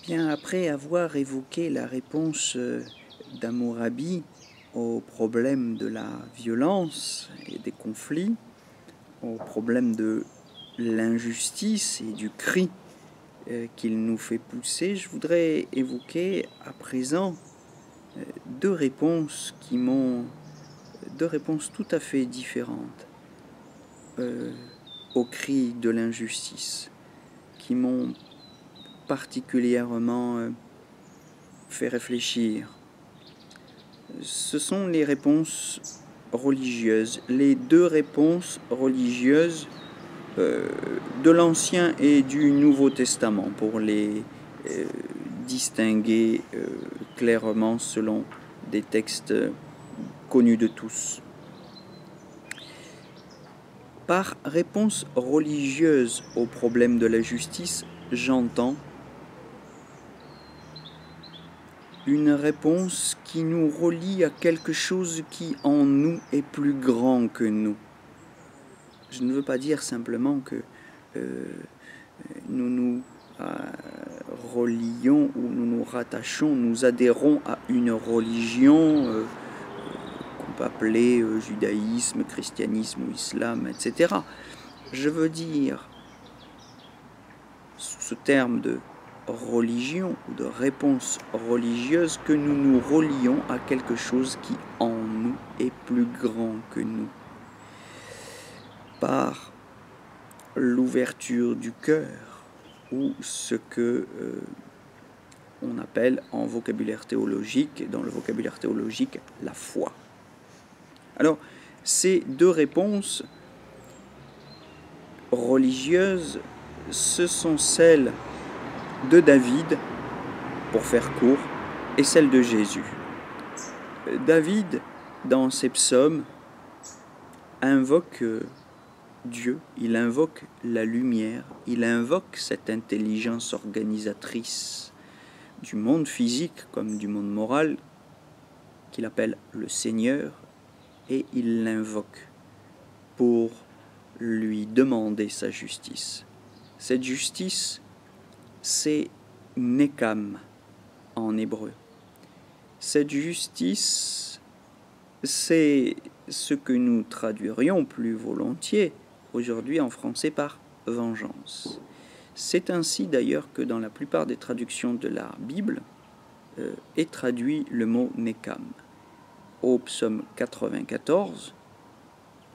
Bien, après avoir évoqué la réponse d'Hammurabi au problème de la violence et des conflits, au problème de l'injustice et du cri qu'il nous fait pousser, je voudrais évoquer à présent deux réponses deux réponses tout à fait différentes au cri de l'injustice, qui m'ont particulièrement fait réfléchir. Ce sont les réponses religieuses, les deux réponses religieuses de l'Ancien et du Nouveau Testament, pour les distinguer clairement selon des textes connus de tous. Par réponse religieuse au problème de la justice, j'entends une réponse qui nous relie à quelque chose qui en nous est plus grand que nous. Je ne veux pas dire simplement que nous nous relions ou nous nous rattachons, nous adhérons à une religion qu'on peut appeler judaïsme, christianisme ou islam, etc. Je veux dire, sous ce terme de religion ou de réponse religieuse, que nous nous relions à quelque chose qui en nous est plus grand que nous. Par l'ouverture du cœur, ou ce que on appelle en vocabulaire théologique, dans le vocabulaire théologique, la foi. Alors, ces deux réponses religieuses, ce sont celles de David, pour faire court, et celle de Jésus. David, dans ses psaumes, invoque Dieu, il invoque la lumière, il invoque cette intelligence organisatrice du monde physique comme du monde moral, qu'il appelle le Seigneur, et il l'invoque pour lui demander sa justice. Cette justice, c'est Nekam en hébreu. Cette justice, c'est ce que nous traduirions plus volontiers aujourd'hui en français par vengeance. C'est ainsi d'ailleurs que dans la plupart des traductions de la Bible est traduit le mot Nekam. Au psaume 94,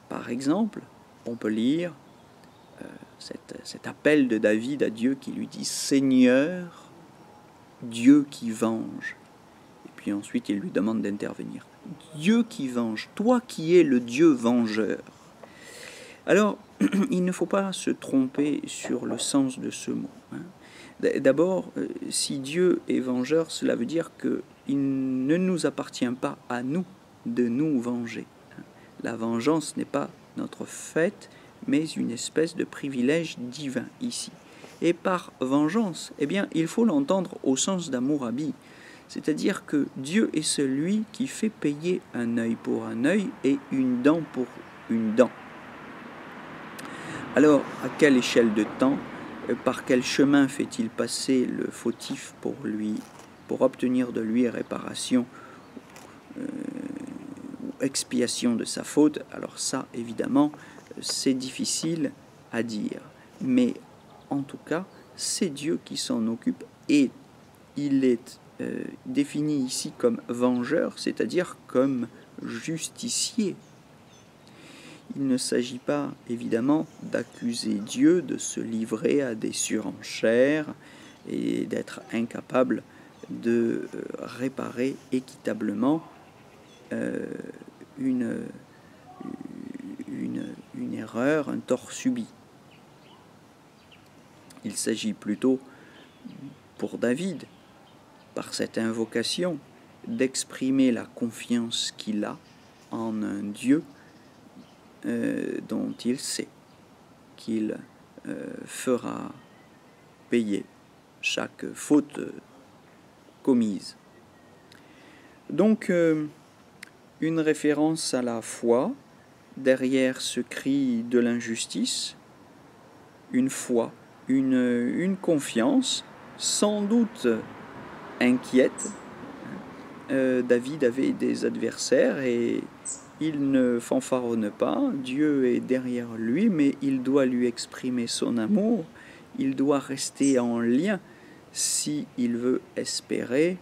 par exemple, on peut lire cet appel de David à Dieu qui lui dit « Seigneur, Dieu qui venge ». Et puis ensuite, il lui demande d'intervenir. « Dieu qui venge, toi qui es le Dieu vengeur ». Alors, il ne faut pas se tromper sur le sens de ce mot. D'abord, si Dieu est vengeur, cela veut dire qu'il ne nous appartient pas à nous de nous venger. La vengeance n'est pas notre fait, mais une espèce de privilège divin ici. Et par vengeance, eh bien, il faut l'entendre au sens d'Hammurabi, c'est-à-dire que Dieu est celui qui fait payer un œil pour un œil et une dent pour une dent. Alors, à quelle échelle de temps, par quel chemin fait-il passer le fautif pour obtenir de lui réparation ou expiation de sa faute? Alors ça, évidemment, c'est difficile à dire. Mais en tout cas, c'est Dieu qui s'en occupe et il est défini ici comme vengeur, c'est-à-dire comme justicier. Il ne s'agit pas, évidemment, d'accuser Dieu de se livrer à des surenchères et d'être incapable de réparer équitablement une erreur, un tort subi. Il s'agit plutôt, pour David, par cette invocation, d'exprimer la confiance qu'il a en un Dieu dont il sait qu'il fera payer chaque faute commise. Donc, une référence à la foi, derrière ce cri de l'injustice, une foi, une confiance sans doute inquiète. David avait des adversaires et il ne fanfaronne pas. Dieu est derrière lui, mais il doit lui exprimer son amour. Il doit rester en lien s'il veut espérer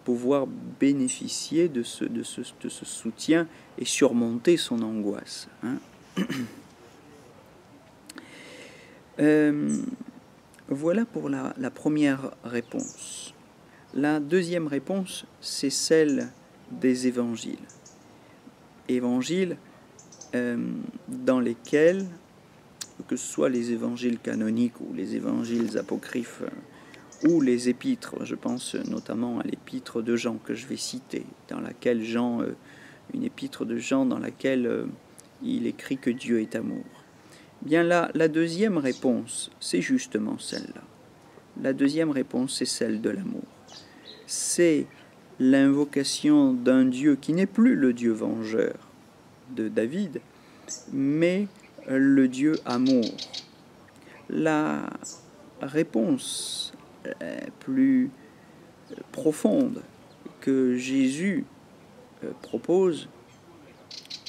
pouvoir bénéficier de ce soutien et surmonter son angoisse. Voilà pour la première réponse. La deuxième réponse, c'est celle des évangiles. Évangiles dans lesquels, que ce soit les évangiles canoniques ou les évangiles apocryphes ou les épîtres, je pense notamment à l'épître de Jean que je vais citer, dans laquelle une épître de Jean dans laquelle il écrit que Dieu est amour. Bien là, la deuxième réponse, c'est justement celle-là. La deuxième réponse, c'est celle de l'amour. C'est l'invocation d'un Dieu qui n'est plus le Dieu vengeur de David, mais le Dieu amour. La réponse plus profonde que Jésus propose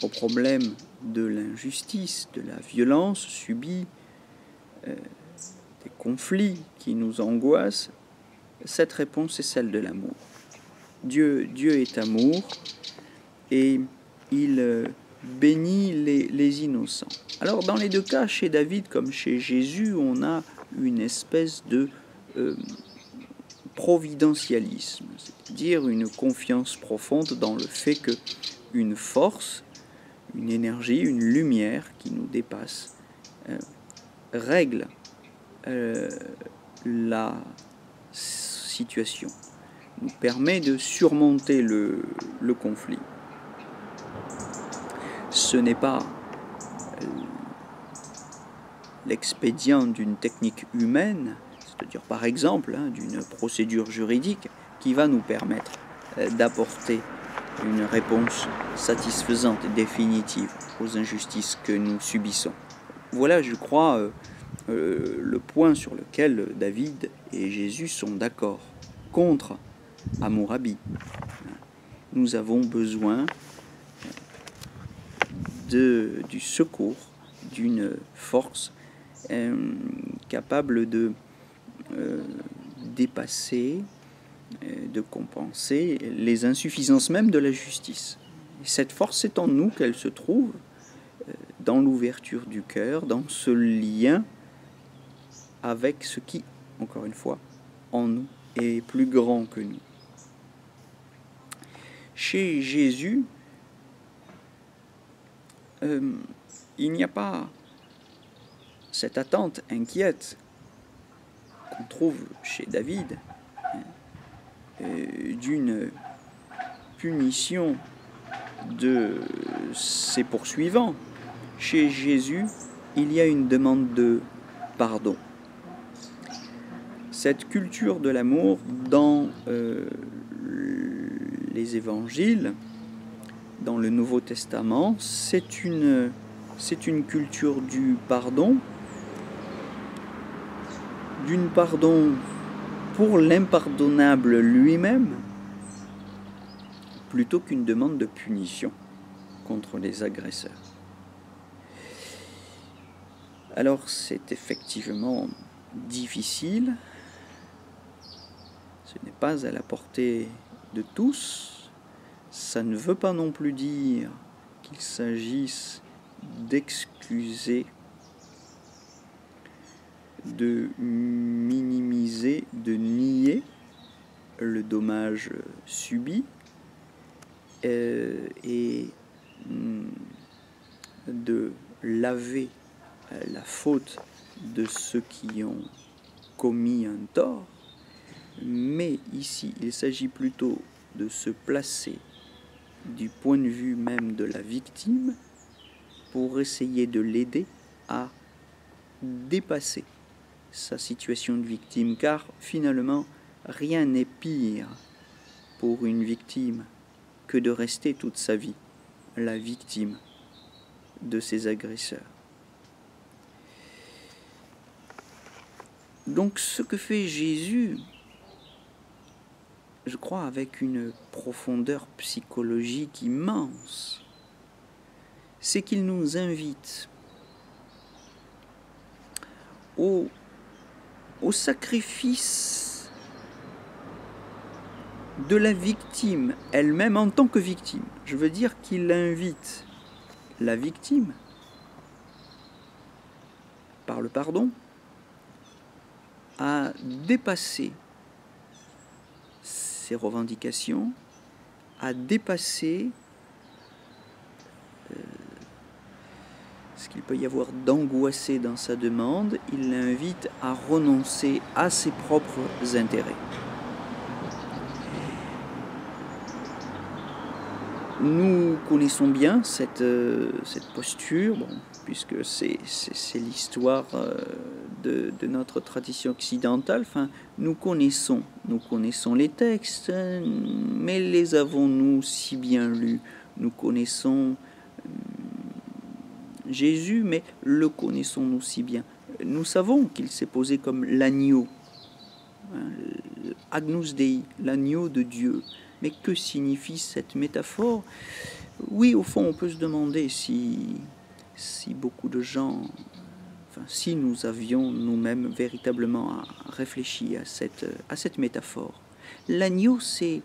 au problème de l'injustice, de la violence subie, des conflits qui nous angoissent, cette réponse est celle de l'amour. Dieu est amour et il bénit les innocents. Alors dans les deux cas, chez David comme chez Jésus, on a une espèce de providentialisme, c'est-à-dire une confiance profonde dans le fait que une force, une énergie, une lumière qui nous dépasse règle la situation, nous permet de surmonter le conflit. Ce n'est pas l'expédient d'une technique humaine, c'est-à-dire par exemple d'une procédure juridique, qui va nous permettre d'apporter une réponse satisfaisante et définitive aux injustices que nous subissons. Voilà, je crois, le point sur lequel David et Jésus sont d'accord. Contre Hammurabi, nous avons besoin du secours d'une force capable de dépasser, de compenser les insuffisances même de la justice. Et cette force, c'est en nous qu'elle se trouve, dans l'ouverture du cœur, dans ce lien avec ce qui, encore une fois, en nous est plus grand que nous. Chez Jésus, il n'y a pas cette attente inquiète qu'on trouve chez David d'une punition de ses poursuivants. Chez Jésus, il y a une demande de pardon. Cette culture de l'amour dans les évangiles, dans le Nouveau Testament, c'est une culture du pardon, d'une pardon pour l'impardonnable lui-même, plutôt qu'une demande de punition contre les agresseurs. Alors c'est effectivement difficile, ce n'est pas à la portée de tous, ça ne veut pas non plus dire qu'il s'agisse d'excuser, de minimiser, de nier le dommage subi et de laver la faute de ceux qui ont commis un tort, mais ici il s'agit plutôt de se placer du point de vue même de la victime pour essayer de l'aider à dépasser sa situation de victime, car finalement rien n'est pire pour une victime que de rester toute sa vie la victime de ses agresseurs. Donc ce que fait Jésus, je crois, avec une profondeur psychologique immense. C'est qu'il nous invite au sacrifice de la victime elle-même en tant que victime. Je veux dire qu'il invite la victime, par le pardon, à dépasser ses revendications, à dépasser ce qu'il peut y avoir d'angoissé dans sa demande. Il l'invite à renoncer à ses propres intérêts. Nous connaissons bien cette posture, bon, puisque c'est l'histoire de notre tradition occidentale. Enfin, nous connaissons les textes, mais les avons-nous si bien lus? Nous connaissons Jésus, mais le connaissons-nous si bien? Nous savons qu'il s'est posé comme l'agneau, Agnus Dei, l'agneau de Dieu. Mais que signifie cette métaphore? Oui, au fond, on peut se demander si beaucoup de gens, enfin, si nous avions nous-mêmes véritablement réfléchi à cette métaphore. L'agneau, c'est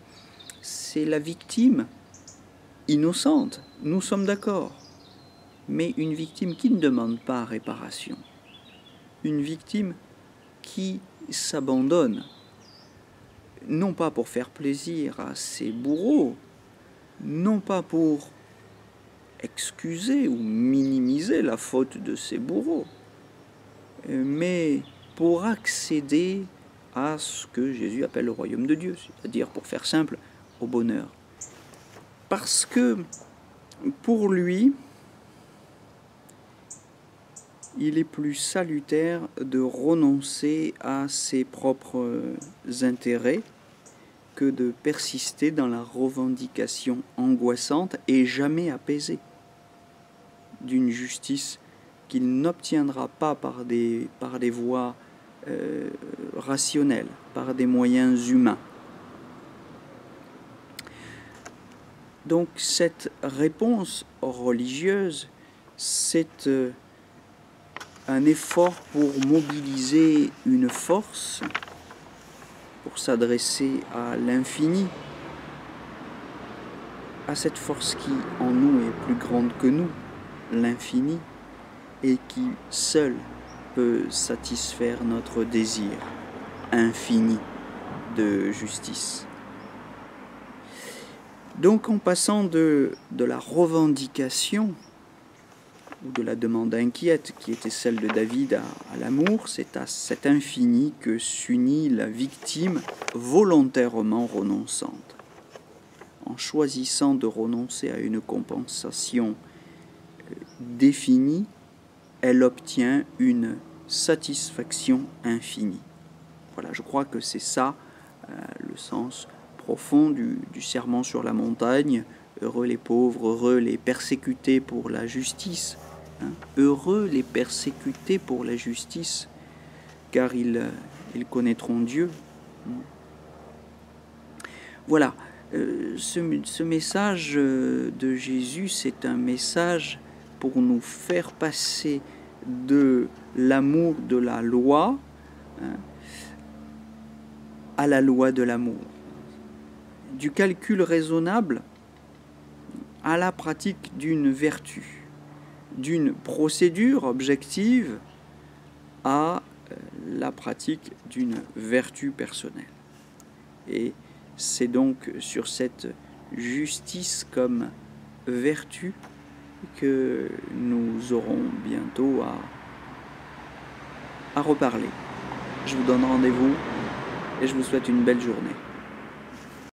la victime innocente, nous sommes d'accord, mais une victime qui ne demande pas réparation, une victime qui s'abandonne, non pas pour faire plaisir à ses bourreaux, non pas pour excuser ou minimiser la faute de ses bourreaux, mais pour accéder à ce que Jésus appelle le royaume de Dieu, c'est-à-dire, pour faire simple, au bonheur. Parce que pour lui, il est plus salutaire de renoncer à ses propres intérêts que de persister dans la revendication angoissante et jamais apaisée d'une justice qu'il n'obtiendra pas par des voies rationnelles, par des moyens humains. Donc cette réponse religieuse, c'est un effort pour mobiliser une force, pour s'adresser à l'infini, à cette force qui en nous est plus grande que nous, l'infini, et qui seule peut satisfaire notre désir infini de justice. Donc en passant de la revendication ou de la demande inquiète qui était celle de David à l'amour, c'est à cet infini que s'unit la victime volontairement renonçante. En choisissant de renoncer à une compensation définie, elle obtient une satisfaction infinie. Voilà, je crois que c'est ça le sens profond du sermon sur la montagne. Heureux les pauvres, heureux les persécutés pour la justice. Heureux les persécutés pour la justice, car ils connaîtront Dieu. Voilà, ce message de Jésus, c'est un message pour nous faire passer de l'amour de la loi à la loi de l'amour, du calcul raisonnable à la pratique d'une vertu, d'une procédure objective à la pratique d'une vertu personnelle. Et c'est donc sur cette justice comme vertu que nous aurons bientôt à reparler. Je vous donne rendez-vous et je vous souhaite une belle journée.